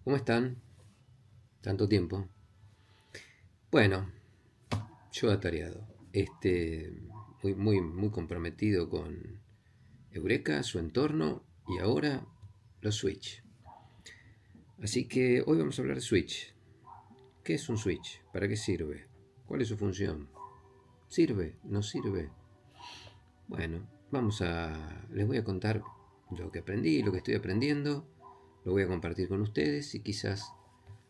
¿Cómo están? Tanto tiempo. Bueno, yo atareado. Muy comprometido con Eureka, su entorno y ahora los Switch. Así que hoy vamos a hablar de Switch. ¿Qué es un Switch? ¿Para qué sirve? ¿Cuál es su función? ¿Sirve? ¿No sirve? Bueno, les voy a contar lo que aprendí, lo que estoy aprendiendo. Lo voy a compartir con ustedes y quizás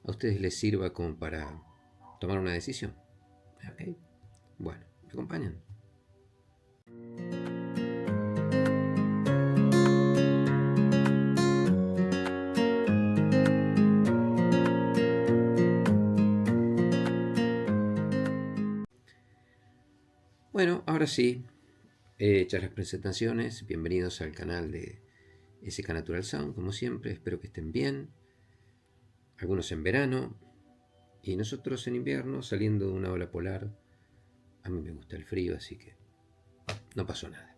a ustedes les sirva como para tomar una decisión. ¿Ok? Bueno, ¿me acompañan? Bueno, ahora sí, hechas las presentaciones, bienvenidos al canal de SK Natural Sound, como siempre, espero que estén bien, algunos en verano y nosotros en invierno saliendo de una ola polar. A mí me gusta el frío, así que no pasó nada.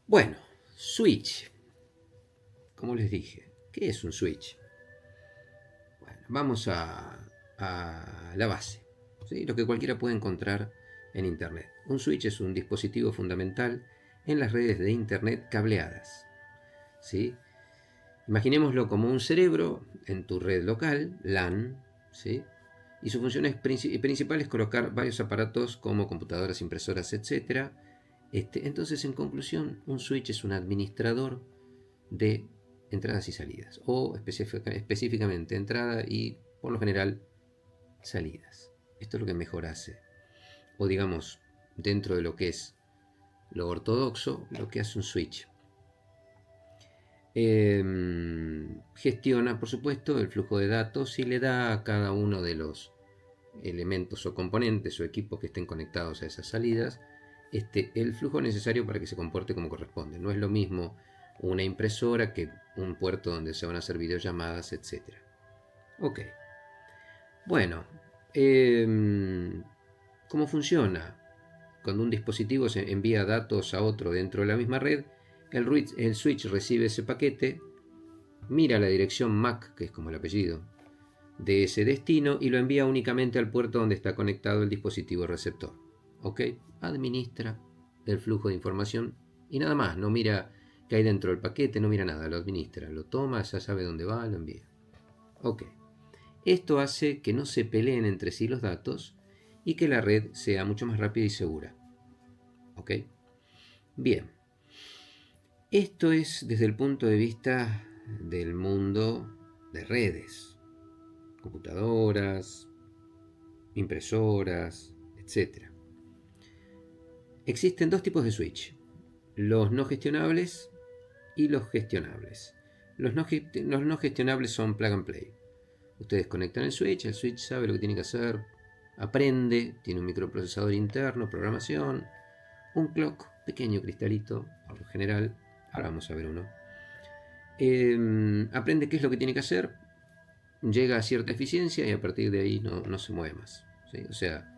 Bueno, Switch, como les dije, ¿qué es un Switch? Bueno, vamos a la base, ¿sí? Lo que cualquiera puede encontrar en Internet. Un switch es un dispositivo fundamental en las redes de Internet cableadas, ¿sí? Imaginémoslo como un cerebro en tu red local, LAN, ¿sí? Y su función principal es colocar varios aparatos como computadoras, impresoras, etc. Entonces, en conclusión, un switch es un administrador de entradas y salidas, o específicamente entrada y, por lo general, salidas. Esto es lo que mejor hace. O digamos, dentro de lo que es lo ortodoxo, lo que hace un switch. Gestiona, por supuesto, el flujo de datos y le da a cada uno de los elementos o componentes o equipos que estén conectados a esas salidas el flujo necesario para que se comporte como corresponde. No es lo mismo una impresora que un puerto donde se van a hacer videollamadas, etc. Ok. Bueno, ¿cómo funciona? Cuando un dispositivo se envía datos a otro dentro de la misma red, el switch recibe ese paquete, mira la dirección MAC, que es como el apellido, de ese destino y lo envía únicamente al puerto donde está conectado el dispositivo receptor. ¿Ok? Administra el flujo de información y nada más, no mira qué hay dentro del paquete, no mira nada, lo administra, lo toma, ya sabe dónde va, lo envía. Ok. Esto hace que no se peleen entre sí los datos y que la red sea mucho más rápida y segura. ¿Ok? Bien. Esto es desde el punto de vista del mundo de redes, computadoras, impresoras, etc. Existen dos tipos de switch, los no gestionables y los gestionables. Los no gestionables son plug and play. Ustedes conectan el switch sabe lo que tiene que hacer, aprende, tiene un microprocesador interno, programación, un clock, pequeño cristalito, por lo general, ahora vamos a ver uno. Aprende qué es lo que tiene que hacer, llega a cierta eficiencia y a partir de ahí no se mueve más. ¿Sí? O sea,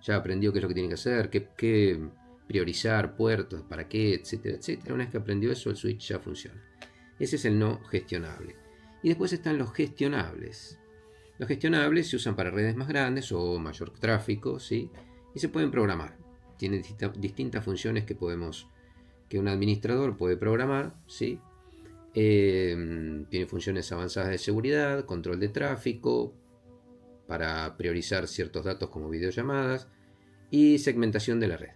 ya aprendió qué es lo que tiene que hacer, qué priorizar, puertos, para qué, etcétera, etcétera. Una vez que aprendió eso, el switch ya funciona. Ese es el no gestionable. Y después están los gestionables. Los gestionables se usan para redes más grandes o mayor tráfico, ¿sí? Y se pueden programar. Tienen distintas funciones que un administrador puede programar, ¿sí? Tiene funciones avanzadas de seguridad, control de tráfico, para priorizar ciertos datos como videollamadas y segmentación de la red.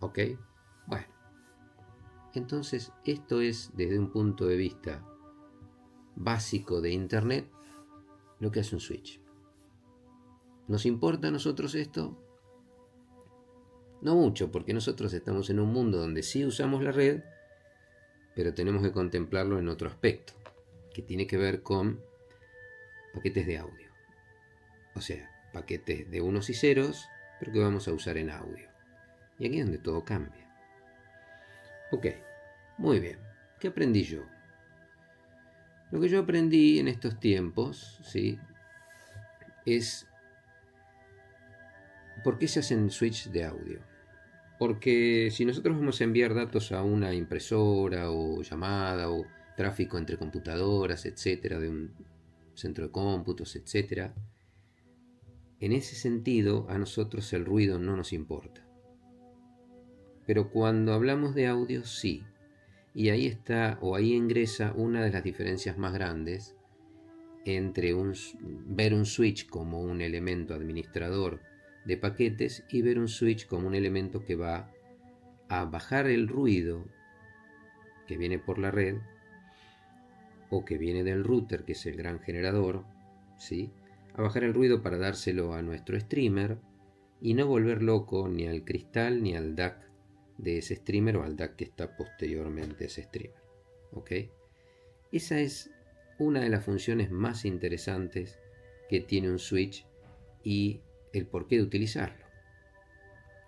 ¿Ok? Bueno, entonces esto es desde un punto de vista básico de Internet lo que hace un switch. ¿Nos importa a nosotros esto? No mucho, porque nosotros estamos en un mundo donde sí usamos la red, pero tenemos que contemplarlo en otro aspecto, que tiene que ver con paquetes de audio. O sea, paquetes de unos y ceros, pero que vamos a usar en audio. Y aquí es donde todo cambia. Ok, muy bien. ¿Qué aprendí yo? Lo que yo aprendí en estos tiempos, ¿sí? Es por qué se hacen switch de audio. Porque si nosotros vamos a enviar datos a una impresora o llamada o tráfico entre computadoras, etcétera, centro de cómputos, etc. En ese sentido, a nosotros el ruido no nos importa. Pero cuando hablamos de audio, sí. Y ahí está, o ahí ingresa una de las diferencias más grandes entre ver un switch como un elemento administrador de paquetes y ver un switch como un elemento que va a bajar el ruido que viene por la red o que viene del router, que es el gran generador, ¿sí? A bajar el ruido para dárselo a nuestro streamer y no volver loco ni al cristal ni al DAC de ese streamer o al DAC que está posteriormente a ese streamer. ¿Ok? Esa es una de las funciones más interesantes que tiene un switch y el porqué de utilizarlo.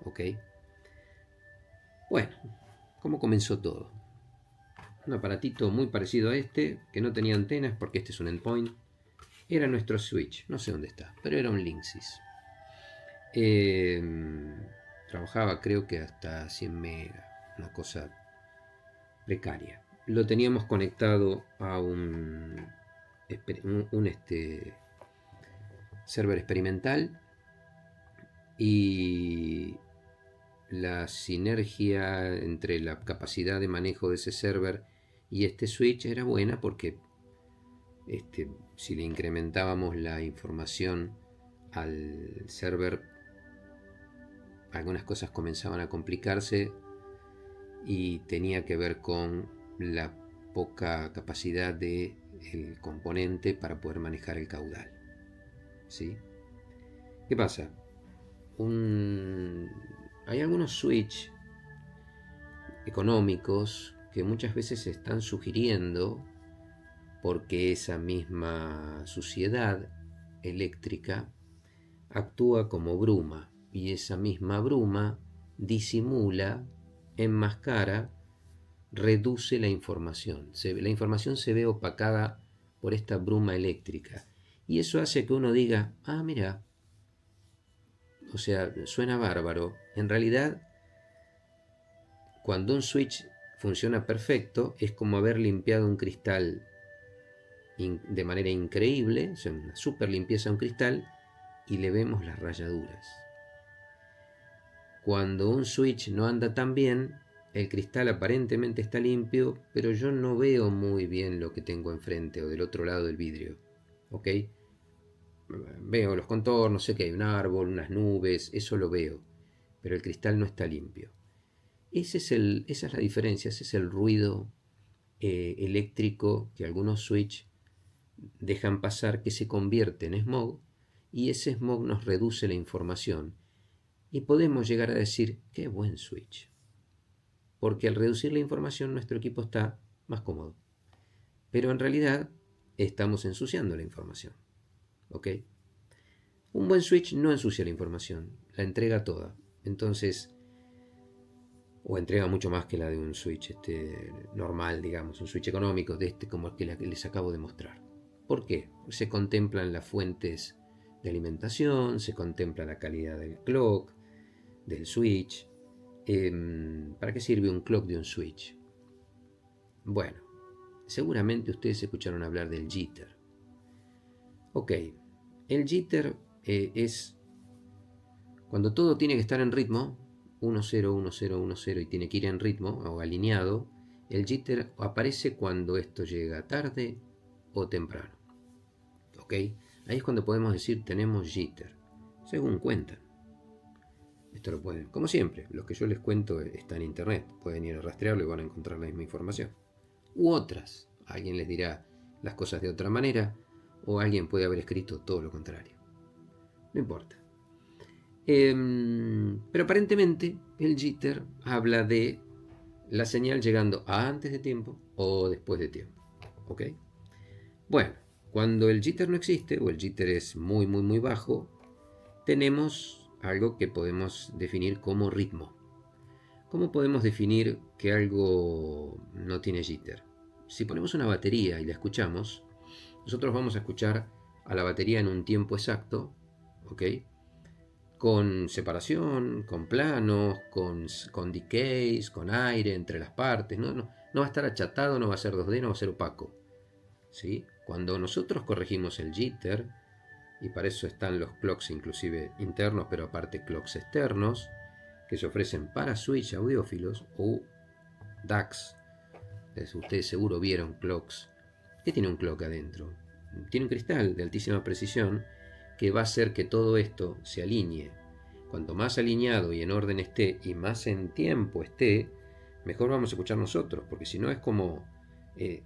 ¿Ok? Bueno, ¿cómo comenzó todo? Un aparatito muy parecido a este, que no tenía antenas porque este es un endpoint. Era nuestro switch, no sé dónde está, pero era un Linksys. Trabajaba creo que hasta 100 megas, una cosa precaria. Lo teníamos conectado a un server experimental y la sinergia entre la capacidad de manejo de ese server y este switch era buena porque si le incrementábamos la información al server, algunas cosas comenzaban a complicarse y tenía que ver con la poca capacidad del componente para poder manejar el caudal. ¿Sí? ¿Qué pasa? Hay algunos switch económicos que muchas veces se están sugiriendo porque esa misma suciedad eléctrica actúa como bruma y esa misma bruma disimula, enmascara, reduce la información. La información se ve opacada por esta bruma eléctrica y eso hace que uno diga, ah, mira, o sea, suena bárbaro. En realidad, cuando un switch funciona perfecto, es como haber limpiado un cristal de manera increíble, o sea, una super limpieza a un cristal, y le vemos las rayaduras. Cuando un switch no anda tan bien, el cristal aparentemente está limpio, pero yo no veo muy bien lo que tengo enfrente o del otro lado del vidrio. ¿Ok? Veo los contornos, sé que hay un árbol, unas nubes, eso lo veo, pero el cristal no está limpio. Esa es la diferencia, ese es el ruido eléctrico que algunos switch dejan pasar, que se convierte en smog, y ese smog nos reduce la información. Y podemos llegar a decir, qué buen switch. Porque al reducir la información nuestro equipo está más cómodo. Pero en realidad estamos ensuciando la información. ¿Ok? Un buen switch no ensucia la información, la entrega toda. Entonces, o entrega mucho más que la de un switch normal, digamos, un switch económico de como el que les acabo de mostrar. ¿Por qué? Se contemplan las fuentes de alimentación, se contempla la calidad del clock, del switch. ¿Para qué sirve un clock de un switch? Bueno, seguramente ustedes escucharon hablar del jitter. Ok, el jitter es cuando todo tiene que estar en ritmo, 1-0, 1-0, 1-0 y tiene que ir en ritmo o alineado. El jitter aparece cuando esto llega tarde o temprano. ¿Ok? Ahí es cuando podemos decir tenemos jitter, según cuentan. Esto lo pueden, como siempre, lo que yo les cuento está en internet. Pueden ir a rastrearlo y van a encontrar la misma información. U otras. Alguien les dirá las cosas de otra manera o alguien puede haber escrito todo lo contrario. No importa. Pero aparentemente el jitter habla de la señal llegando antes de tiempo o después de tiempo. ¿Ok? Bueno, cuando el jitter no existe o el jitter es muy muy muy bajo, tenemos algo que podemos definir como ritmo. ¿Cómo podemos definir que algo no tiene jitter? Si ponemos una batería y la escuchamos, nosotros vamos a escuchar a la batería en un tiempo exacto, ¿ok? Con separación, con planos, con decays, con aire entre las partes. No va a estar achatado, no va a ser 2D, no va a ser opaco. ¿sí? Cuando nosotros corregimos el jitter, y para eso están los clocks inclusive internos, pero aparte clocks externos, que se ofrecen para switch audiófilos o DACs. Ustedes seguro vieron clocks. ¿Qué tiene un clock adentro? Tiene un cristal de altísima precisión que va a hacer que todo esto se alinee. Cuanto más alineado y en orden esté y más en tiempo esté, mejor vamos a escuchar nosotros, porque si no es como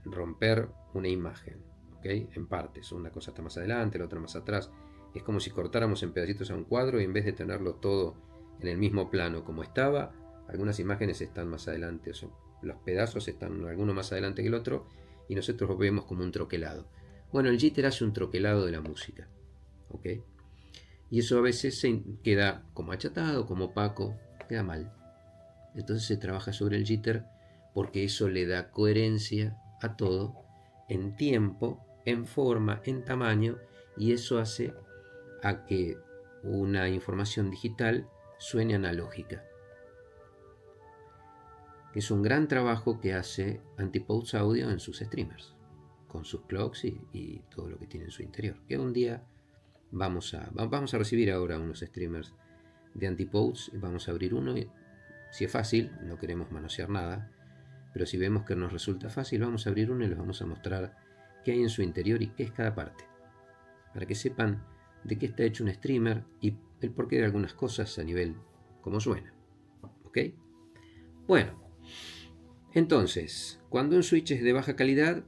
romper una imagen, ¿ok? En partes, una cosa está más adelante, la otra más atrás. Es como si cortáramos en pedacitos a un cuadro y en vez de tenerlo todo en el mismo plano como estaba, algunas imágenes están más adelante, o sea, los pedazos están alguno más adelante que el otro y nosotros lo vemos como un troquelado. Bueno, el jitter hace un troquelado de la música, ¿ok? Y eso a veces se queda como achatado, como opaco, queda mal. Entonces se trabaja sobre el jitter porque eso le da coherencia a todo en tiempo, en forma, en tamaño, y eso hace a que una información digital suene analógica. Es un gran trabajo que hace Antipode Audio en sus streamers, con sus clocks y todo lo que tiene en su interior. Que un día vamos a recibir ahora unos streamers de Antipodes, vamos a abrir uno. Si es fácil, no queremos manosear nada, pero si vemos que nos resulta fácil, vamos a abrir uno y les vamos a mostrar qué hay en su interior y qué es cada parte, para que sepan de qué está hecho un streamer y el porqué de algunas cosas a nivel cómo suena. ¿Ok? Bueno, entonces, cuando un switch es de baja calidad,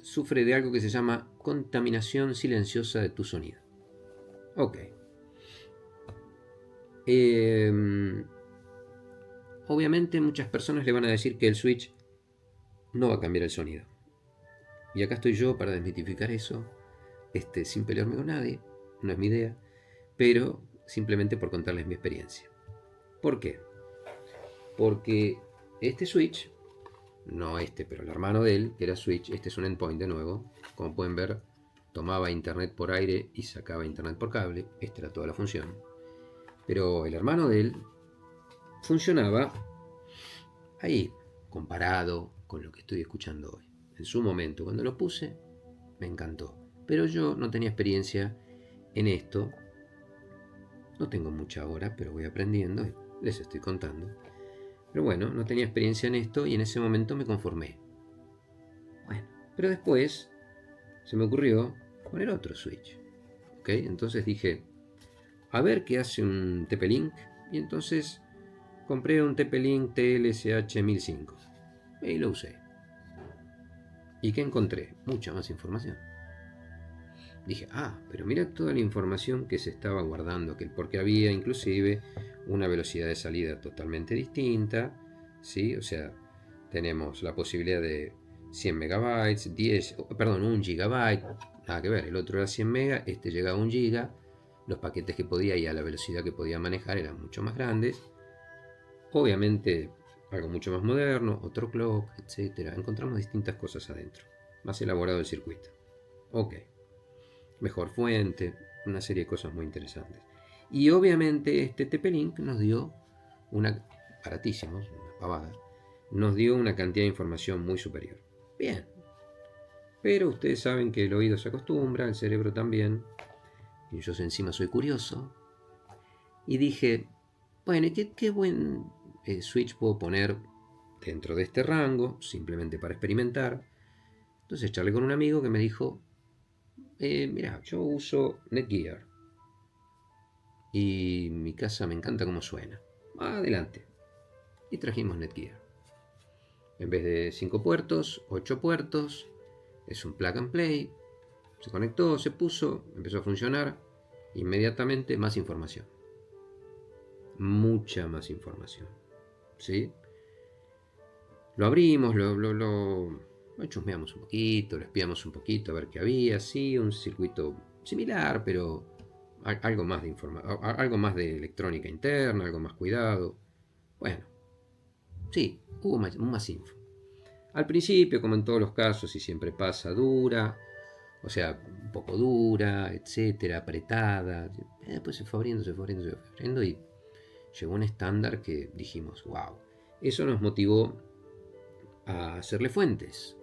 sufre de algo que se llama contaminación silenciosa de tu sonido. Ok. Obviamente muchas personas le van a decir que el switch no va a cambiar el sonido. Y acá estoy yo para desmitificar eso, sin pelearme con nadie, no es mi idea, pero simplemente por contarles mi experiencia. ¿Por qué? Porque este switch, no este, pero el hermano de él, que era switch, este es un endpoint de nuevo, como pueden ver, tomaba internet por aire y sacaba internet por cable, esta era toda la función. Pero el hermano de él funcionaba ahí, comparado con lo que estoy escuchando hoy. En su momento, cuando lo puse, me encantó. Pero yo no tenía experiencia en esto. No tengo mucha ahora, pero voy aprendiendo y les estoy contando. Pero bueno, no tenía experiencia en esto y en ese momento me conformé. Bueno, pero después se me ocurrió poner otro switch. ¿Ok? Entonces dije, a ver qué hace un TP-Link. Y entonces compré un TP-Link TLSH 1005 y lo usé. ¿Y qué encontré? Mucha más información. Dije, pero mira toda la información que se estaba guardando, porque había inclusive una velocidad de salida totalmente distinta, ¿sí? O sea, tenemos la posibilidad de 100 megabytes, 1 gigabyte, nada que ver, el otro era 100 megas, este llegaba a 1 giga, los paquetes que podía y a la velocidad que podía manejar eran mucho más grandes, obviamente algo mucho más moderno, otro clock, etc. Encontramos distintas cosas adentro, más elaborado el circuito. Ok. Mejor fuente, una serie de cosas muy interesantes. Y obviamente este TP-Link nos dio una, baratísimo, una pavada, nos dio una cantidad de información muy superior. Bien, pero ustedes saben que el oído se acostumbra, el cerebro también, y yo encima soy curioso, y dije, bueno, ¿qué buen switch puedo poner dentro de este rango, simplemente para experimentar? Entonces charlé con un amigo que me dijo, mira, yo uso Netgear y mi casa me encanta cómo suena. Adelante. Y trajimos Netgear. En vez de 5 puertos, 8 puertos. Es un plug and play. Se conectó, se puso, empezó a funcionar. Inmediatamente más información. Mucha más información. ¿Sí? Lo abrimos, lo chusmeamos un poquito, lo espiamos un poquito a ver qué había. Sí, un circuito similar, pero algo más de algo más de electrónica interna, algo más cuidado. Bueno, sí, hubo más info. Al principio, como en todos los casos, y siempre pasa, dura, o sea, un poco dura, etcétera, apretada. Después se fue abriendo, se fue abriendo, se fue abriendo y llegó un estándar que dijimos, wow. Eso nos motivó a hacerle fuentes.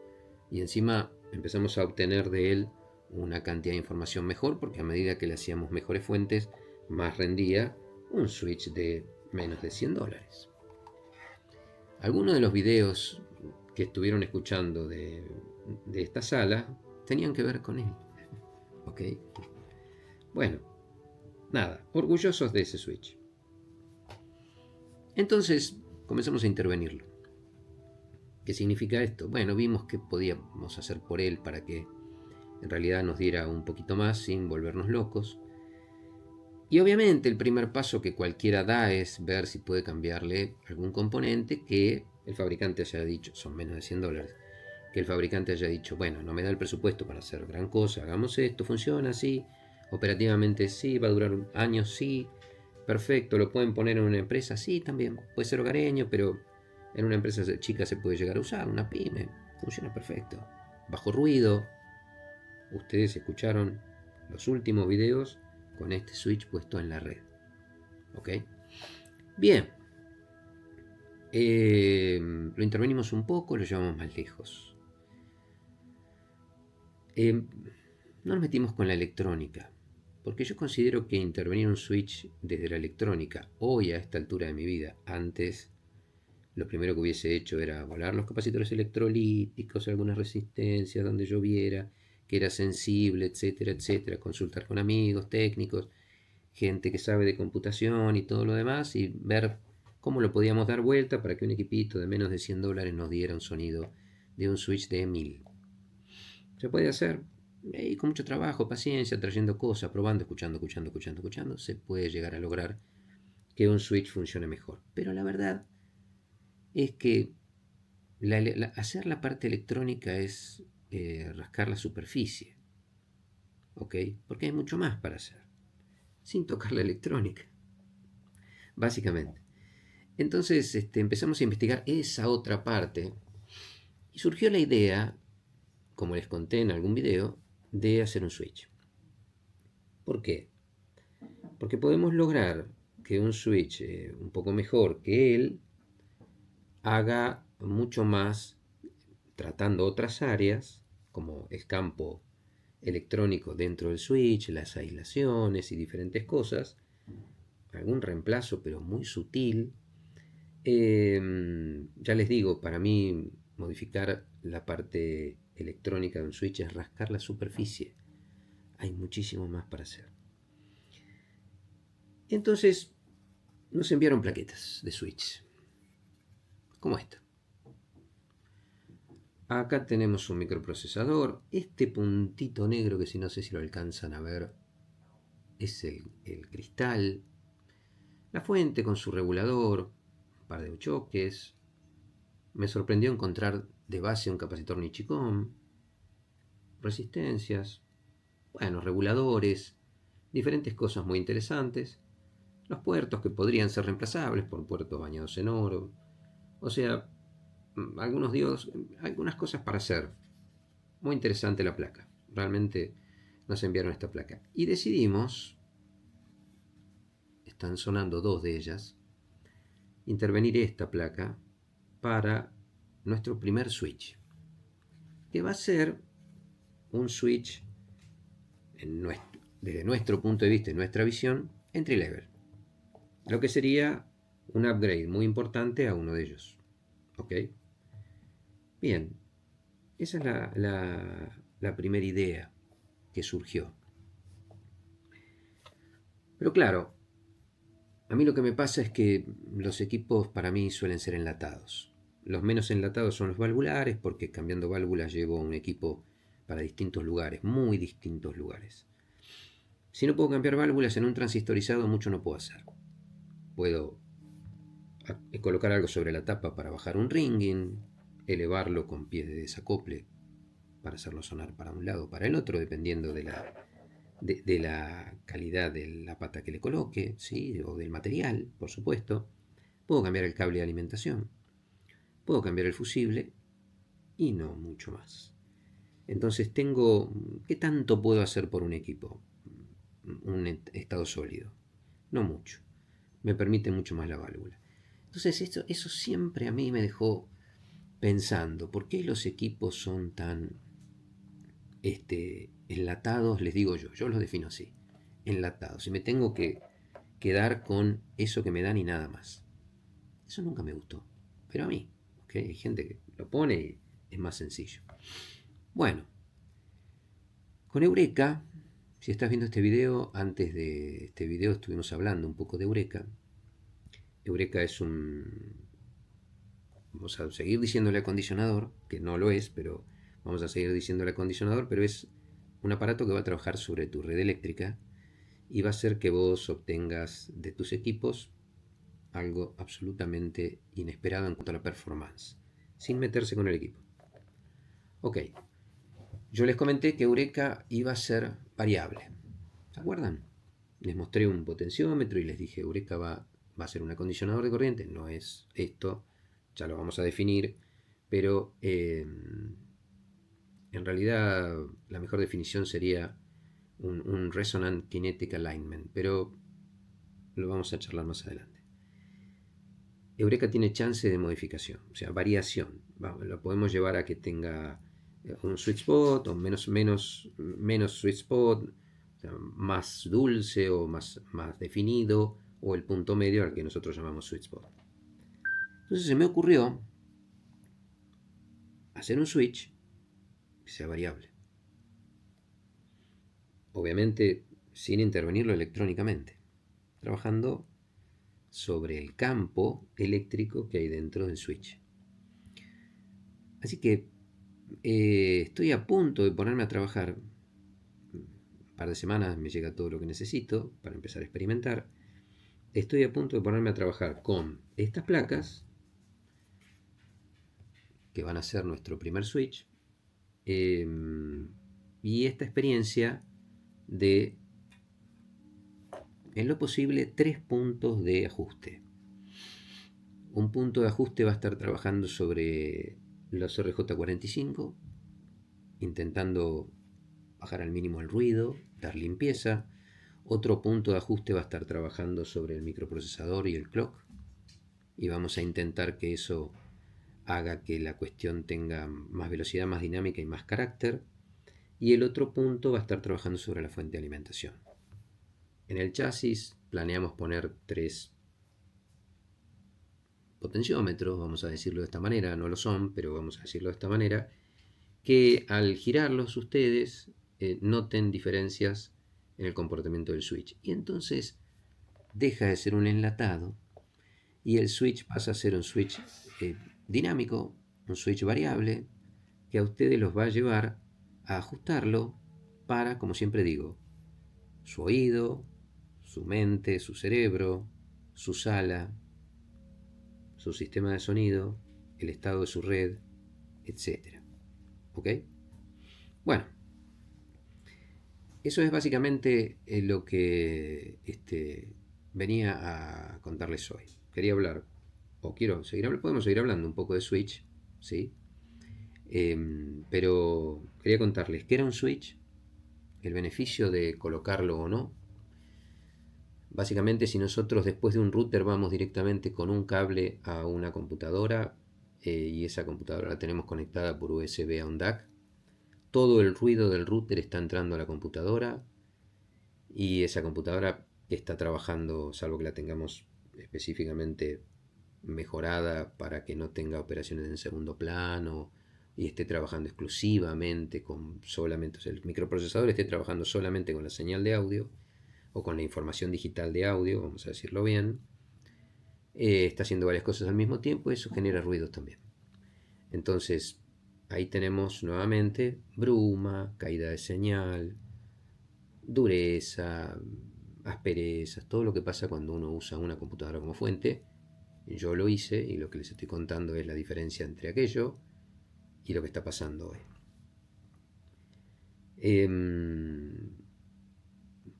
Y encima empezamos a obtener de él una cantidad de información mejor, porque a medida que le hacíamos mejores fuentes, más rendía un switch de menos de $100. Algunos de los videos que estuvieron escuchando de esta sala tenían que ver con él. ¿Ok? Bueno, nada, orgullosos de ese switch. Entonces comenzamos a intervenirlo. ¿Qué significa esto? Bueno, vimos qué podíamos hacer por él para que en realidad nos diera un poquito más sin volvernos locos. Y obviamente el primer paso que cualquiera da es ver si puede cambiarle algún componente que el fabricante haya dicho, son menos de $100, que el fabricante haya dicho, bueno, no me da el presupuesto para hacer gran cosa, hagamos esto, funciona así, operativamente sí, va a durar años, sí, perfecto, lo pueden poner en una empresa, sí, también, puede ser hogareño, pero en una empresa chica se puede llegar a usar, una pyme, funciona perfecto, bajo ruido. Ustedes escucharon los últimos videos con este switch puesto en la red. ¿Ok? Bien. Lo intervenimos un poco, lo llevamos más lejos. No nos metimos con la electrónica, porque yo considero que intervenir un switch desde la electrónica, hoy a esta altura de mi vida, antes lo primero que hubiese hecho era volar los capacitores electrolíticos, algunas resistencias donde yo viera que era sensible, etcétera, etcétera, consultar con amigos, técnicos, gente que sabe de computación y todo lo demás, y ver cómo lo podíamos dar vuelta para que un equipito de menos de $100 nos diera un sonido de un switch de 1000. Se puede hacer, y con mucho trabajo, paciencia, trayendo cosas, probando, escuchando, se puede llegar a lograr que un switch funcione mejor. Pero la verdad es que hacer la parte electrónica es rascar la superficie, ¿ok? Porque hay mucho más para hacer, sin tocar la electrónica, básicamente. Entonces empezamos a investigar esa otra parte y surgió la idea, como les conté en algún video, de hacer un switch. ¿Por qué? Porque podemos lograr que un switch un poco mejor que él haga mucho más tratando otras áreas, como el campo electrónico dentro del switch, las aislaciones y diferentes cosas, algún reemplazo pero muy sutil. Ya les digo, para mí modificar la parte electrónica de un switch es rascar la superficie. Hay muchísimo más para hacer. Entonces nos enviaron plaquetas de switch, como esta. Acá tenemos un microprocesador. Este puntito negro, que si no sé si lo alcanzan a ver, es el cristal. La fuente con su regulador, un par de choques. Me sorprendió encontrar de base un capacitor Nichicom, resistencias, bueno, reguladores, diferentes cosas muy interesantes. Los puertos que podrían ser reemplazables por puertos bañados en oro. O sea, algunas cosas para hacer. Muy interesante la placa. Realmente nos enviaron esta placa. Y decidimos, están sonando dos de ellas, intervenir esta placa para nuestro primer switch, que va a ser un switch desde nuestro punto de vista y nuestra visión, entry level, lo que sería un upgrade muy importante a uno de ellos. ¿Ok? Bien, esa es la primera idea que surgió. Pero claro, a mí lo que me pasa es que los equipos para mí suelen ser enlatados. Los menos enlatados son los valvulares, porque cambiando válvulas llevo un equipo para distintos lugares, muy distintos lugares. Si no puedo cambiar válvulas en un transistorizado, mucho no puedo hacer. Puedo colocar algo sobre la tapa para bajar un ringing, elevarlo con pies de desacople para hacerlo sonar para un lado o para el otro, dependiendo de la calidad de la pata que le coloque, ¿sí? O del material, por supuesto. Puedo cambiar el cable de alimentación, puedo cambiar el fusible y no mucho más. Entonces ¿qué tanto puedo hacer por un equipo? Un estado sólido. No mucho. Me permite mucho más la válvula. Entonces eso siempre a mí me dejó pensando, ¿por qué los equipos son tan enlatados, les digo yo los defino así, enlatados. Y me tengo que quedar con eso que me dan y nada más. Eso nunca me gustó, pero a mí, ¿ok? Hay gente que lo pone y es más sencillo. Bueno, con Eureka, si estás viendo este video, antes de este video estuvimos hablando un poco de Eureka. Eureka es un... Vamos a seguir diciéndole acondicionador, que no lo es, pero vamos a seguir diciéndole acondicionador, pero es un aparato que va a trabajar sobre tu red eléctrica y va a hacer que vos obtengas de tus equipos algo absolutamente inesperado en cuanto a la performance, sin meterse con el equipo. Ok, yo les comenté que Eureka iba a ser variable. ¿Se acuerdan? Les mostré un potenciómetro y les dije, Eureka va a ser un acondicionador de corriente. No es esto, ya lo vamos a definir, pero en realidad la mejor definición sería un Resonant Kinetic Alignment, pero lo vamos a charlar más adelante. Eureka tiene chance de modificación, o sea, variación. Lo podemos llevar a que tenga un sweet spot o menos sweet spot, o sea, más dulce o más definido, o el punto medio al que nosotros llamamos sweet spot. Entonces se me ocurrió hacer un switch que sea variable. Obviamente sin intervenirlo electrónicamente, trabajando sobre el campo eléctrico que hay dentro del switch. Así que estoy a punto de ponerme a trabajar. Un par de semanas me llega todo lo que necesito para empezar a experimentar. Estoy a punto de ponerme a trabajar con estas placas que van a ser nuestro primer switch y esta experiencia de, en lo posible, 3 puntos de ajuste. Un punto de ajuste va a estar trabajando sobre los RJ45, intentando bajar al mínimo el ruido, dar limpieza. Otro punto de ajuste va a estar trabajando sobre el microprocesador y el clock, y vamos a intentar que eso haga que la cuestión tenga más velocidad, más dinámica y más carácter. Y el otro punto va a estar trabajando sobre la fuente de alimentación. En el chasis planeamos poner 3 potenciómetros, vamos a decirlo de esta manera, no lo son, pero vamos a decirlo de esta manera, que al girarlos ustedes noten diferencias en el comportamiento del switch. Y entonces deja de ser un enlatado y el switch pasa a ser un switch dinámico, un switch variable, que a ustedes los va a llevar a ajustarlo para, como siempre digo, su oído, su mente, su cerebro, su sala, su sistema de sonido, el estado de su red, etc. ¿Ok? Bueno, eso es básicamente lo que venía a contarles hoy. Quería hablar, o quiero seguir hablando, podemos seguir hablando un poco de Switch, ¿sí? Pero quería contarles qué era un Switch, el beneficio de colocarlo o no. Básicamente, si nosotros después de un router vamos directamente con un cable a una computadora y esa computadora la tenemos conectada por USB a un DAC, todo el ruido del router está entrando a la computadora y esa computadora está trabajando, salvo que la tengamos específicamente mejorada para que no tenga operaciones en segundo plano y esté trabajando exclusivamente con solamente, o sea, el microprocesador esté trabajando solamente con la señal de audio o con la información digital de audio, vamos a decirlo bien, está haciendo varias cosas al mismo tiempo y eso genera ruidos también. Entonces, ahí tenemos nuevamente bruma, caída de señal, dureza, asperezas, todo lo que pasa cuando uno usa una computadora como fuente. Yo lo hice y lo que les estoy contando es la diferencia entre aquello y lo que está pasando hoy.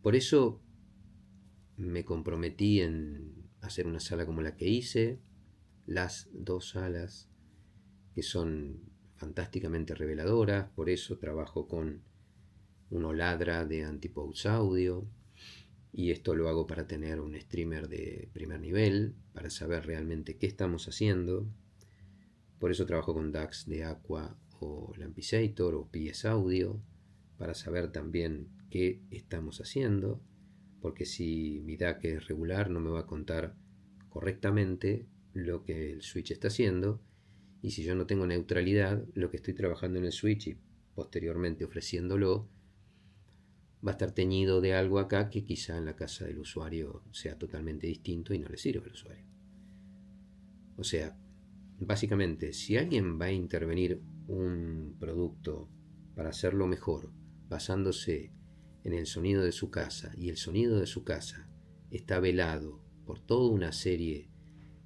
Por eso me comprometí en hacer una sala como la que hice, las 2 salas que son fantásticamente reveladoras, por eso trabajo con un Oladra de Antipulse Audio y esto lo hago para tener un streamer de primer nivel, para saber realmente qué estamos haciendo. Por eso trabajo con DACs de Aqua o Lampizator o PS Audio, para saber también qué estamos haciendo, porque si mi DAC es regular no me va a contar correctamente lo que el switch está haciendo, y si yo no tengo neutralidad, lo que estoy trabajando en el switch y posteriormente ofreciéndolo va a estar teñido de algo acá que quizá en la casa del usuario sea totalmente distinto y no le sirve al usuario. O sea, básicamente, si alguien va a intervenir un producto para hacerlo mejor, basándose en el sonido de su casa, y el sonido de su casa está velado por toda una serie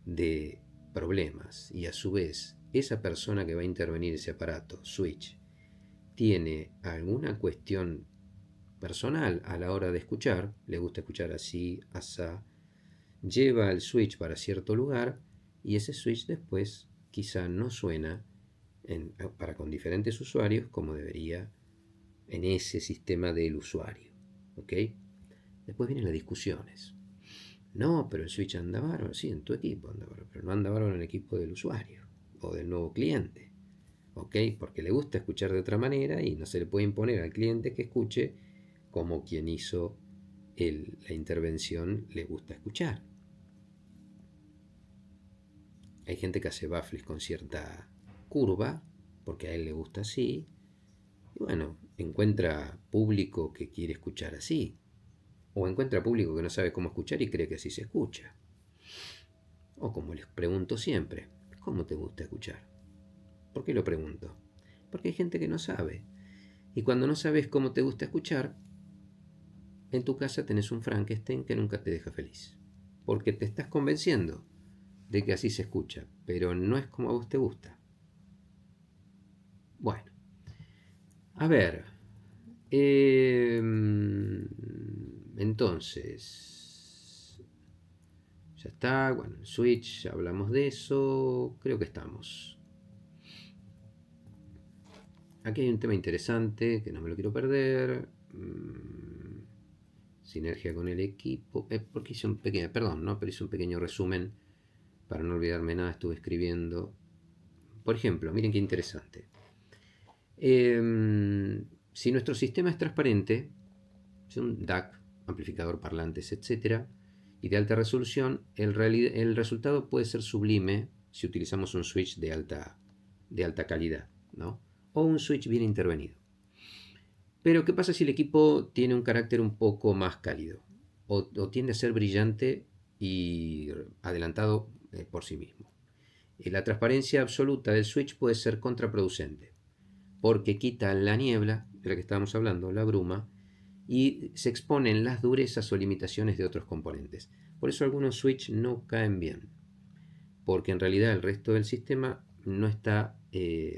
de problemas, y a su vez esa persona que va a intervenir ese aparato, switch, tiene alguna cuestión personal a la hora de escuchar, le gusta escuchar así, asá, lleva el switch para cierto lugar y ese switch después quizá no suena para con diferentes usuarios como debería en ese sistema del usuario. ¿Ok? Después vienen las discusiones. No, pero el switch anda bárbaro. Sí, en tu equipo anda bárbaro, pero no anda bárbaro en el equipo del usuario o del nuevo cliente. ¿Ok? Porque le gusta escuchar de otra manera y no se le puede imponer al cliente que escuche como quien hizo la intervención le gusta escuchar. Hay gente que hace baffles con cierta curva, porque a él le gusta así, y bueno, encuentra público que quiere escuchar así, o encuentra público que no sabe cómo escuchar y cree que así se escucha. O como les pregunto siempre, ¿cómo te gusta escuchar? ¿Por qué lo pregunto? Porque hay gente que no sabe. Y cuando no sabes cómo te gusta escuchar, en tu casa tenés un Frankenstein que nunca te deja feliz. Porque te estás convenciendo de que así se escucha, pero no es como a vos te gusta. Bueno, a ver. Entonces, ya está. Bueno, el switch, ya hablamos de eso. Creo que estamos. Aquí hay un tema interesante que no me lo quiero perder. Sinergia con el equipo. Porque hice un pequeño, perdón, ¿no? Pero hice un pequeño resumen para no olvidarme nada. Estuve escribiendo. Por ejemplo, miren qué interesante. Si nuestro sistema es transparente, es un DAC, amplificador, parlantes, etcétera, y de alta resolución, el resultado puede ser sublime si utilizamos un switch de alta calidad, ¿no? O un switch bien intervenido. Pero, ¿qué pasa si el equipo tiene un carácter un poco más cálido? O tiende a ser brillante y adelantado por sí mismo. La transparencia absoluta del switch puede ser contraproducente, porque quita la niebla, de la que estábamos hablando, la bruma, y se exponen las durezas o limitaciones de otros componentes. Por eso algunos switch no caen bien, porque en realidad el resto del sistema no está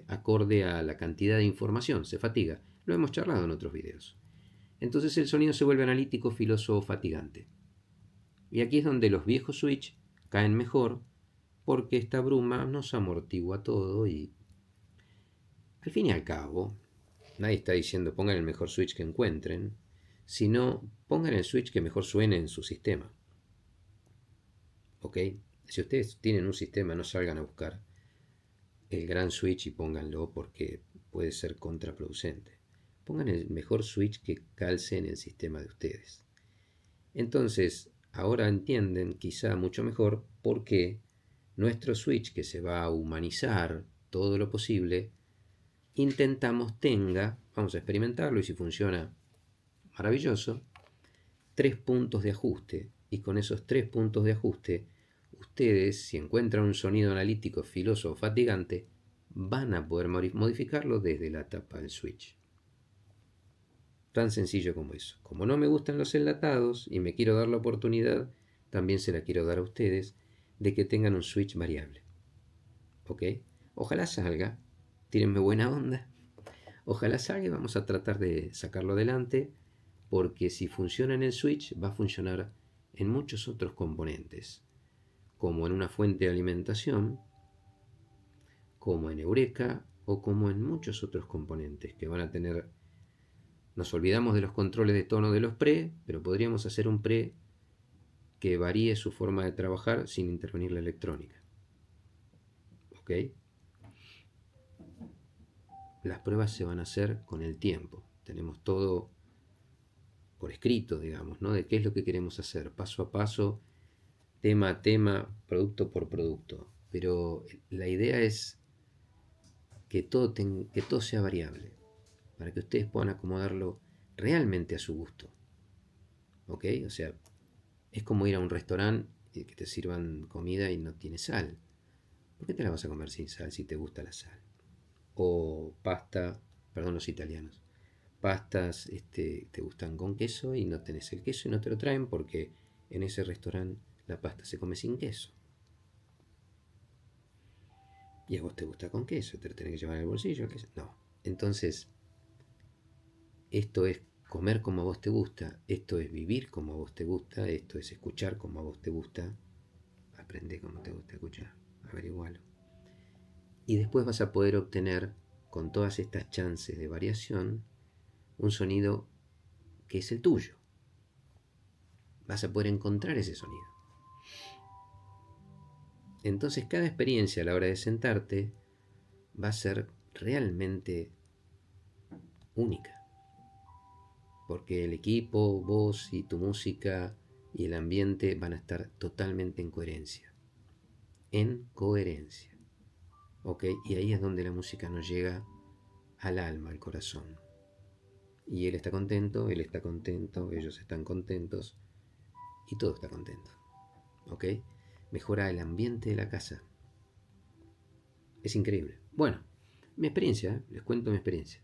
acorde a la cantidad de información, se fatiga. Lo hemos charlado en otros videos. Entonces el sonido se vuelve analítico, filoso o fatigante. Y aquí es donde los viejos switch caen mejor, porque esta bruma nos amortigua todo y al fin y al cabo, nadie está diciendo pongan el mejor switch que encuentren, sino pongan el switch que mejor suene en su sistema. ¿Ok? Si ustedes tienen un sistema, no salgan a buscar el gran switch y pónganlo porque puede ser contraproducente. Pongan el mejor switch que calce en el sistema de ustedes. Entonces, ahora entienden quizá mucho mejor por qué nuestro switch, que se va a humanizar todo lo posible, intentamos tenga, vamos a experimentarlo y si funciona, maravilloso, 3 puntos de ajuste. Y con esos 3 puntos de ajuste, ustedes, si encuentran un sonido analítico filoso o fatigante, van a poder modificarlo desde la tapa del switch. Tan sencillo como eso. Como no me gustan los enlatados y me quiero dar la oportunidad, también se la quiero dar a ustedes, de que tengan un switch variable. ¿Ok? Ojalá salga. Tírenme buena onda. Ojalá salga y vamos a tratar de sacarlo adelante, porque si funciona en el switch va a funcionar en muchos otros componentes, como en una fuente de alimentación, como en Eureka o como en muchos otros componentes que van a tener. Nos olvidamos de los controles de tono de los pre, pero podríamos hacer un pre que varíe su forma de trabajar sin intervenir la electrónica. ¿Ok? las pruebas se van a hacer con el tiempo. Tenemos todo por escrito, digamos, ¿no? De qué es lo que queremos hacer, paso a paso, tema a tema, producto por producto. Pero la idea es que todo sea variable, para que ustedes puedan acomodarlo realmente a su gusto. ¿Ok? O sea, es como ir a un restaurante y que te sirvan comida y no tiene sal. ¿Por qué te la vas a comer sin sal si te gusta la sal? O pasta, perdón los italianos, pastas te gustan con queso y no tenés el queso y no te lo traen porque en ese restaurante la pasta se come sin queso. Y a vos te gusta con queso, te lo tenés que llevar en el bolsillo. El queso. No. Entonces, esto es comer como a vos te gusta, esto es vivir como a vos te gusta, esto es escuchar como a vos te gusta. Aprende como te gusta escuchar, averigualo. Y después vas a poder obtener, con todas estas chances de variación, un sonido que es el tuyo. Vas a poder encontrar ese sonido. Entonces cada experiencia a la hora de sentarte va a ser realmente única. Porque el equipo, vos y tu música y el ambiente van a estar totalmente en coherencia. En coherencia. ¿Ok? Y ahí es donde la música nos llega al alma, al corazón. Y él está contento, ellos están contentos y todo está contento. ¿Ok? Mejora el ambiente de la casa. Es increíble. Bueno, mi experiencia, les cuento mi experiencia.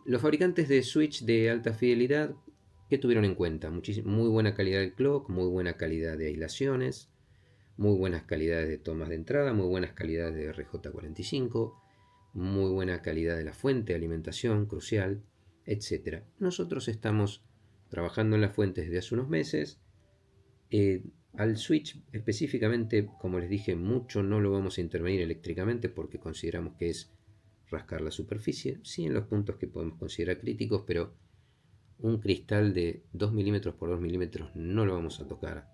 Los fabricantes de switch de alta fidelidad, ¿qué tuvieron en cuenta? Muy buena calidad del clock, muy buena calidad de aislaciones, muy buenas calidades de tomas de entrada, muy buenas calidades de RJ45, muy buena calidad de la fuente de alimentación, crucial, etc. Nosotros estamos trabajando en las fuentes desde hace unos meses. Al switch específicamente, como les dije, mucho no lo vamos a intervenir eléctricamente porque consideramos que es rascar la superficie, sí en los puntos que podemos considerar críticos, pero un cristal de 2 milímetros por 2 milímetros no lo vamos a tocar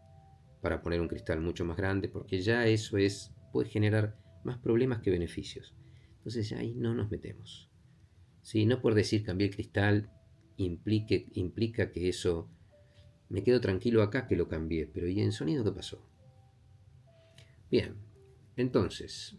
para poner un cristal mucho más grande porque ya eso puede generar más problemas que beneficios. Entonces ahí no nos metemos. ¿Sí? No por decir cambié el cristal implica que eso me quedo tranquilo acá que lo cambié, pero ¿y en sonido qué pasó? Bien, entonces,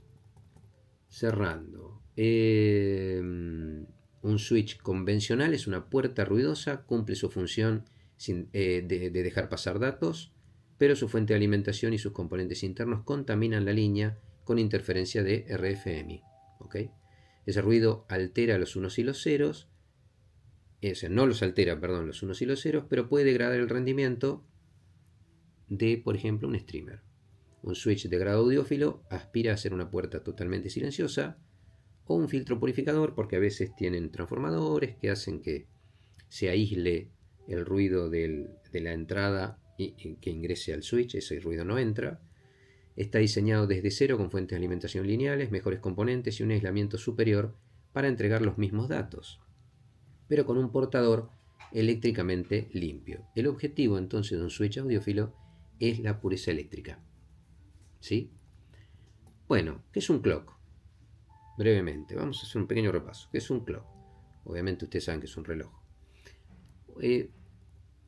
cerrando. Un switch convencional es una puerta ruidosa, cumple su función de dejar pasar datos, pero su fuente de alimentación y sus componentes internos contaminan la línea con interferencia de RFMI. ¿Okay? Ese ruido altera los unos y los ceros, o sea, no los altera, perdón, los unos y los ceros, pero puede degradar el rendimiento de, por ejemplo, un streamer. Un switch de grado audiófilo aspira a ser una puerta totalmente silenciosa, o un filtro purificador, porque a veces tienen transformadores que hacen que se aísle el ruido de la entrada y que ingrese al switch, ese ruido no entra. Está diseñado desde cero con fuentes de alimentación lineales, mejores componentes y un aislamiento superior para entregar los mismos datos, pero con un portador eléctricamente limpio. El objetivo entonces de un switch audiófilo es la pureza eléctrica. ¿Sí? Bueno, ¿qué es un clock? Brevemente, vamos a hacer un pequeño repaso. ¿Qué es un clock? Obviamente ustedes saben que es un reloj.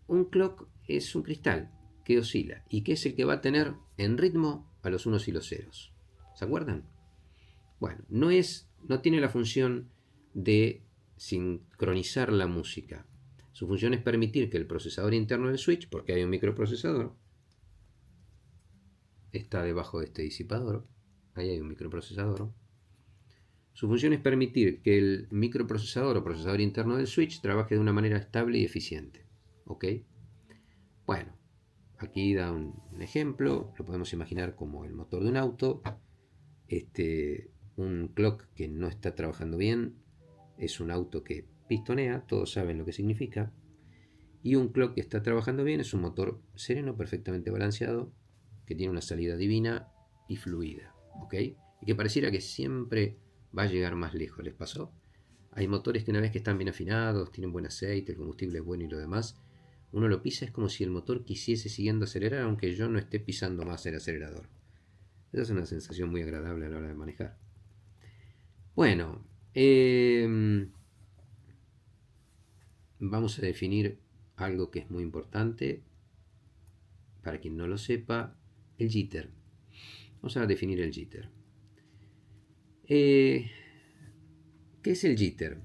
Un clock es un cristal que oscila y que es el que va a tener en ritmo a los unos y los ceros. ¿Se acuerdan? Bueno, no tiene la función de sincronizar la música. Su función es permitir que el procesador interno del switch, porque hay un microprocesador, está debajo de este disipador, ahí hay un microprocesador. Su función es permitir que el microprocesador o procesador interno del switch trabaje de una manera estable y eficiente. ¿Ok? Bueno, aquí da un ejemplo, lo podemos imaginar como el motor de un auto. Un clock que no está trabajando bien es un auto que pistonea, todos saben lo que significa. Y un clock que está trabajando bien es un motor sereno, perfectamente balanceado, que tiene una salida divina y fluida. ¿Ok? Y que pareciera que siempre va a llegar más lejos. ¿Les pasó? Hay motores que una vez que están bien afinados, tienen buen aceite, el combustible es bueno y lo demás, uno lo pisa, es como si el motor quisiese siguiendo acelerar aunque yo no esté pisando más el acelerador. Esa es una sensación muy agradable a la hora de manejar. Bueno, vamos a definir algo que es muy importante para quien no lo sepa, el jitter. Vamos a definir el jitter. ¿Qué es el jitter?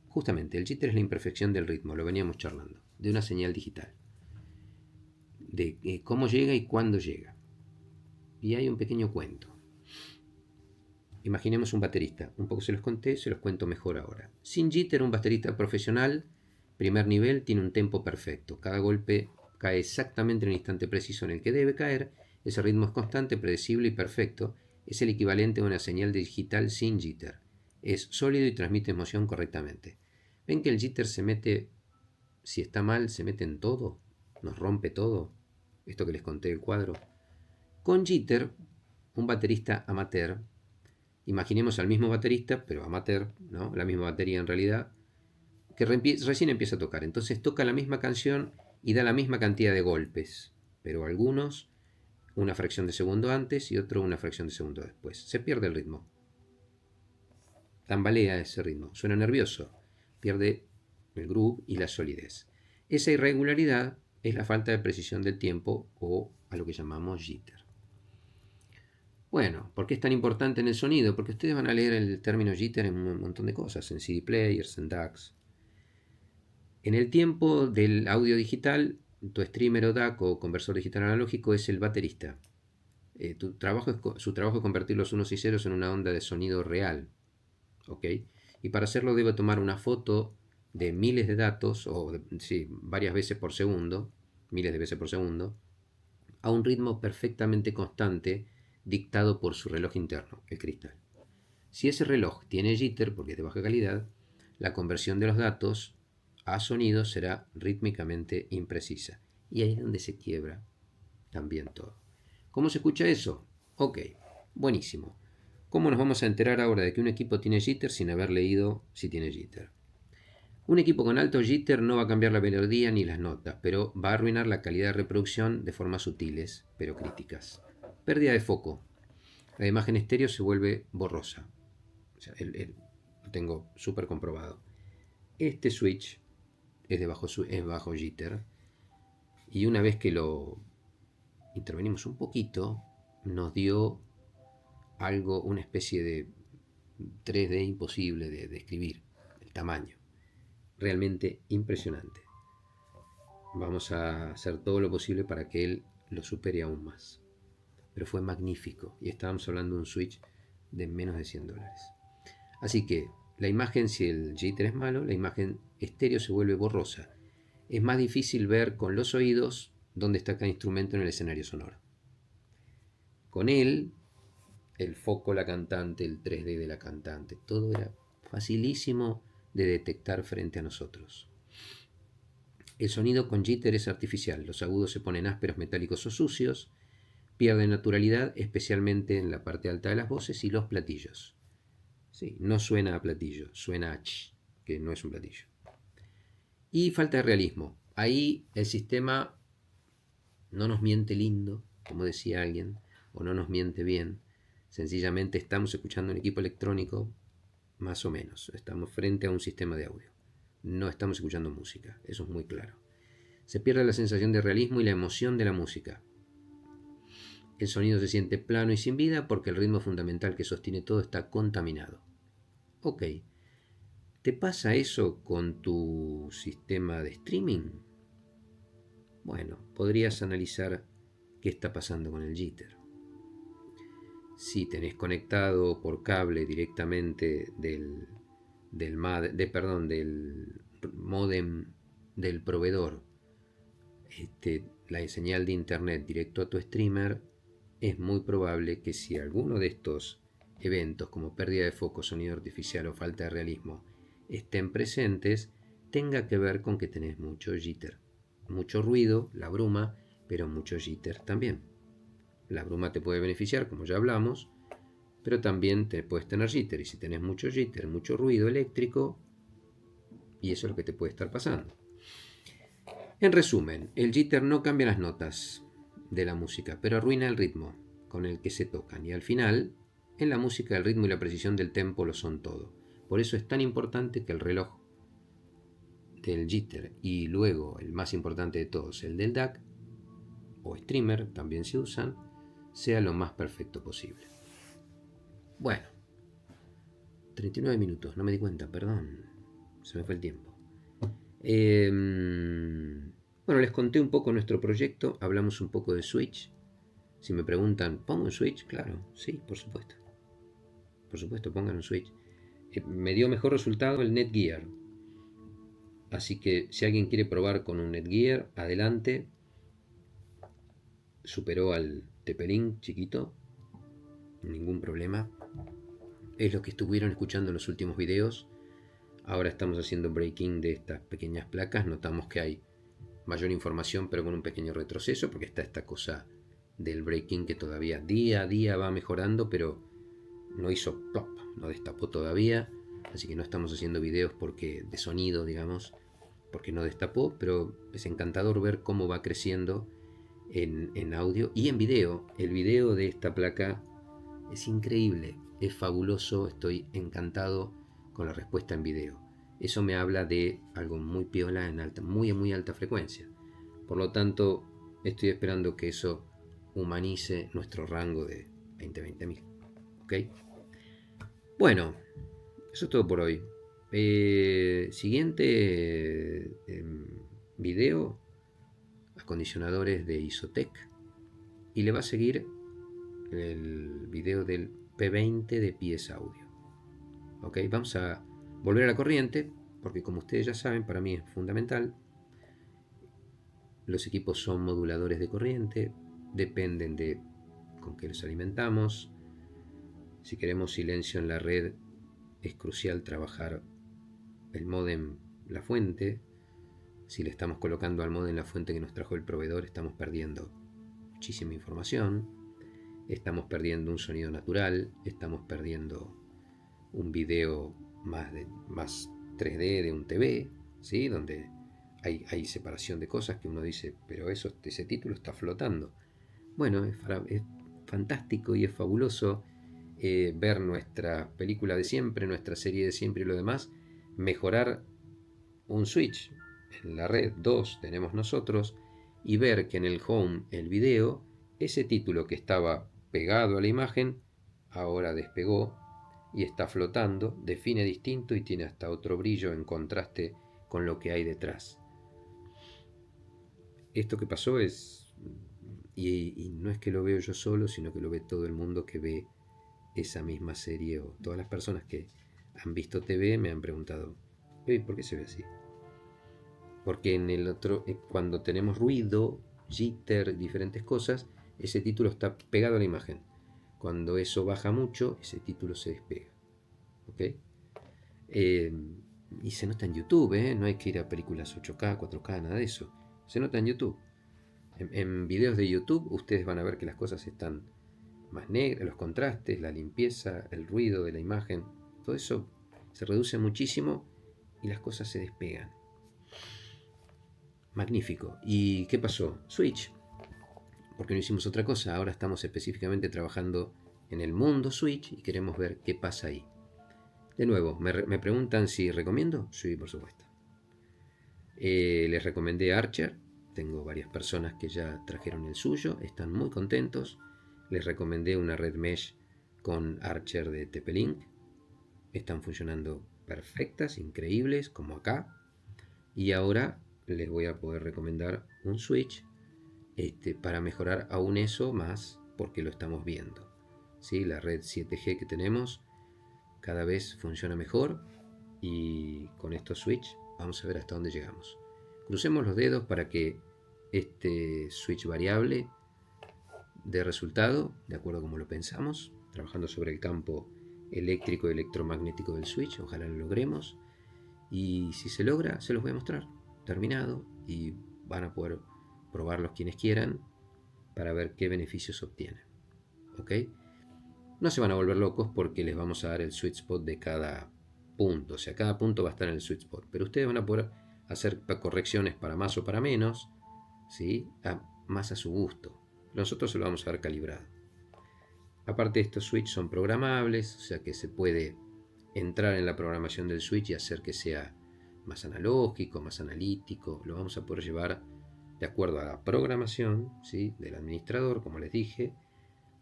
Justamente, el jitter es la imperfección del ritmo, lo veníamos charlando, de una señal digital, de cómo llega y cuándo llega. Y hay un pequeño cuento. Imaginemos un baterista, un poco se los conté, se los cuento mejor ahora. Sin jitter, un baterista profesional, primer nivel, tiene un tempo perfecto. Cada golpe cae exactamente en el instante preciso en el que debe caer. Ese ritmo es constante, predecible y perfecto. Es el equivalente a una señal digital sin jitter. Es sólido y transmite emoción correctamente. ¿Ven que el jitter se mete, si está mal, se mete en todo? Nos rompe todo. Esto que les conté del cuadro. Con jitter, un baterista amateur, imaginemos al mismo baterista, pero amateur, ¿no? La misma batería en realidad, que recién empieza a tocar. Entonces toca la misma canción y da la misma cantidad de golpes, pero algunos una fracción de segundo antes y otro una fracción de segundo después. Se pierde el ritmo. Tambalea ese ritmo. Suena nervioso. Pierde el groove y la solidez. Esa irregularidad es la falta de precisión del tiempo o a lo que llamamos jitter. Bueno, ¿por qué es tan importante en el sonido? Porque ustedes van a leer el término jitter en un montón de cosas, en CD players, en DACs. En el tiempo del audio digital, tu streamer o DAC o conversor digital analógico es el baterista. Su trabajo es convertir los unos y ceros en una onda de sonido real. ¿Ok? Y para hacerlo debe tomar una foto de miles de datos, o sí, varias veces por segundo, miles de veces por segundo, a un ritmo perfectamente constante dictado por su reloj interno, el cristal. Si ese reloj tiene jitter, porque es de baja calidad, la conversión de los datos a sonido será rítmicamente imprecisa. Y ahí es donde se quiebra también todo. ¿Cómo se escucha eso? Ok, buenísimo. ¿Cómo nos vamos a enterar ahora de que un equipo tiene jitter sin haber leído si tiene jitter? Un equipo con alto jitter no va a cambiar la melodía ni las notas, pero va a arruinar la calidad de reproducción de formas sutiles, pero críticas. Pérdida de foco. La imagen estéreo se vuelve borrosa. O sea, lo tengo súper comprobado. Este switch es bajo jitter. Y una vez que lo intervenimos un poquito, nos dio algo, una especie de 3D imposible de describir, el tamaño. Realmente impresionante. Vamos a hacer todo lo posible para que él lo supere aún más. Pero fue magnífico y estábamos hablando de un switch de menos de $100. Así que la imagen, si el jitter es malo, la imagen estéreo se vuelve borrosa. Es más difícil ver con los oídos dónde está cada instrumento en el escenario sonoro. Con él, el foco, la cantante, el 3D de la cantante, todo era facilísimo de detectar frente a nosotros. El sonido con jitter es artificial, los agudos se ponen ásperos, metálicos o sucios, pierden naturalidad, especialmente en la parte alta de las voces y los platillos. Sí, no suena a platillo, suena a ch, que no es un platillo. Y falta de realismo. Ahí el sistema no nos miente lindo, como decía alguien, o no nos miente bien. Sencillamente estamos escuchando un equipo electrónico, más o menos. Estamos frente a un sistema de audio. No estamos escuchando música, eso es muy claro. Se pierde la sensación de realismo y la emoción de la música. El sonido se siente plano y sin vida porque el ritmo fundamental que sostiene todo está contaminado. Ok, ¿te pasa eso con tu sistema de streaming? Bueno, podrías analizar qué está pasando con el jitter. Si tenés conectado por cable directamente del modem del proveedor la señal de internet directo a tu streamer, es muy probable que si alguno de estos eventos como pérdida de foco, sonido artificial o falta de realismo estén presentes, tenga que ver con que tenés mucho jitter. Mucho ruido, la bruma, pero mucho jitter también. La bruma te puede beneficiar, como ya hablamos, pero también te puedes tener jitter. Y si tenés mucho jitter, mucho ruido eléctrico, y eso es lo que te puede estar pasando. En resumen, el jitter no cambia las notas de la música, pero arruina el ritmo con el que se tocan. Y al final, En la música el ritmo y la precisión del tempo lo son todo. Por eso es tan importante que el reloj del jitter y luego el más importante de todos, el del DAC o streamer, también se usan, sea lo más perfecto posible. Bueno, 39 minutos, no me di cuenta, perdón, se me fue el tiempo. Bueno, les conté un poco nuestro proyecto, hablamos un poco de Switch. Si me preguntan, ¿pongo un Switch? Claro, sí, por supuesto. Por supuesto, pongan un Switch. Me dio mejor resultado el Netgear. Así que si alguien quiere probar con un Netgear, adelante. Superó al Tepelín chiquito, ningún problema. Es lo que estuvieron escuchando en los últimos videos. Ahora estamos haciendo breaking de estas pequeñas placas. Notamos que hay mayor información, pero con un pequeño retroceso, porque está esta cosa del breaking que todavía día a día va mejorando, pero no hizo plop, no destapó todavía. Así que no estamos haciendo videos porque de sonido, digamos, porque no destapó, pero es encantador ver cómo va creciendo en audio y en video. El video de esta placa es increíble, es fabuloso, estoy encantado con la respuesta en video. Eso me habla de algo muy piola en alta, muy alta frecuencia. Por lo tanto, estoy esperando que eso humanice nuestro rango de 20.000. ¿Ok? Bueno, eso es todo por hoy. Siguiente video, acondicionadores de Isotec. Y le va a seguir el video del P20 de PS Audio. Ok, vamos a volver a la corriente, porque como ustedes ya saben, para mí es fundamental. Los equipos son moduladores de corriente, dependen de con qué los alimentamos. Si queremos silencio en la red, es crucial trabajar el módem, la fuente. Si le estamos colocando al módem la fuente que nos trajo el proveedor, estamos perdiendo muchísima información. Estamos perdiendo un sonido natural, estamos perdiendo un video más 3D de un TV, ¿sí? Donde hay separación de cosas que uno dice, pero ese título está flotando. Bueno, es fantástico y es fabuloso ver nuestra película de siempre, nuestra serie de siempre y lo demás, mejorar un switch en la red 2 tenemos nosotros y ver que en el home, el video, ese título que estaba pegado a la imagen, ahora despegó y está flotando, define distinto y tiene hasta otro brillo en contraste con lo que hay detrás. Esto que pasó es, y no es que lo veo yo solo, sino que lo ve todo el mundo que ve esa misma serie, o todas las personas que han visto TV me han preguntado, ¿por qué se ve así? Porque en el otro, cuando tenemos ruido, jitter, diferentes cosas, ese título está pegado a la imagen. Cuando eso baja mucho, ese título se despega. ¿Ok? Y se nota en YouTube, no hay que ir a películas 8K, 4K, nada de eso. Se nota en YouTube. En videos de YouTube ustedes van a ver que las cosas están más negras, los contrastes, la limpieza, el ruido de la imagen, todo eso se reduce muchísimo y las cosas se despegan. Magnífico. ¿Y qué pasó? Switch. Porque no hicimos otra cosa. Ahora estamos específicamente trabajando en el mundo Switch y queremos ver qué pasa ahí. De nuevo, me preguntan si recomiendo. Sí, por supuesto. Les recomendé Archer. Tengo varias personas que ya trajeron el suyo. Están muy contentos. Les recomendé una red mesh con Archer de TP-Link. Están funcionando perfectas, increíbles, como acá. Y ahora les voy a poder recomendar un switch para mejorar aún eso más, porque lo estamos viendo. ¿Sí? La red 7G que tenemos cada vez funciona mejor y con estos switch vamos a ver hasta dónde llegamos. Crucemos los dedos para que este switch variable dé resultado de acuerdo a como lo pensamos, trabajando sobre el campo eléctrico y electromagnético del switch. Ojalá lo logremos, y si se logra se los voy a mostrar terminado y van a poder probarlos quienes quieran para ver qué beneficios obtienen. ¿Ok? No se van a volver locos porque les vamos a dar el sweet spot de cada punto. O sea, cada punto va a estar en el sweet spot. Pero ustedes van a poder hacer correcciones para más o para menos, ¿sí? Más a su gusto. Nosotros se lo vamos a dar calibrado. Aparte, estos switches son programables, o sea que se puede entrar en la programación del switch y hacer que sea más analógico, más analítico. Lo vamos a poder llevar de acuerdo a la programación, ¿sí?, del administrador, como les dije,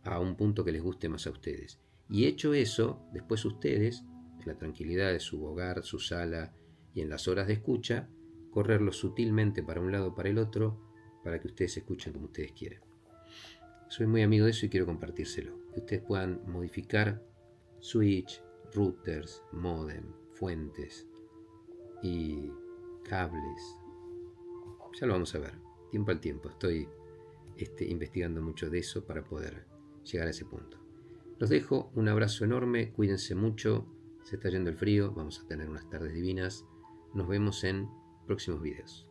a un punto que les guste más a ustedes. Y hecho eso, después ustedes, en la tranquilidad de su hogar, su sala y en las horas de escucha, correrlo sutilmente para un lado o para el otro, para que ustedes escuchen como ustedes quieren. Soy muy amigo de eso y quiero compartírselo. Que ustedes puedan modificar switch, routers, modem, fuentes y cables. Ya lo vamos a ver, tiempo al tiempo. Estoy investigando mucho de eso para poder llegar a ese punto. Los dejo, un abrazo enorme, cuídense mucho, se está yendo el frío, vamos a tener unas tardes divinas. Nos vemos en próximos videos.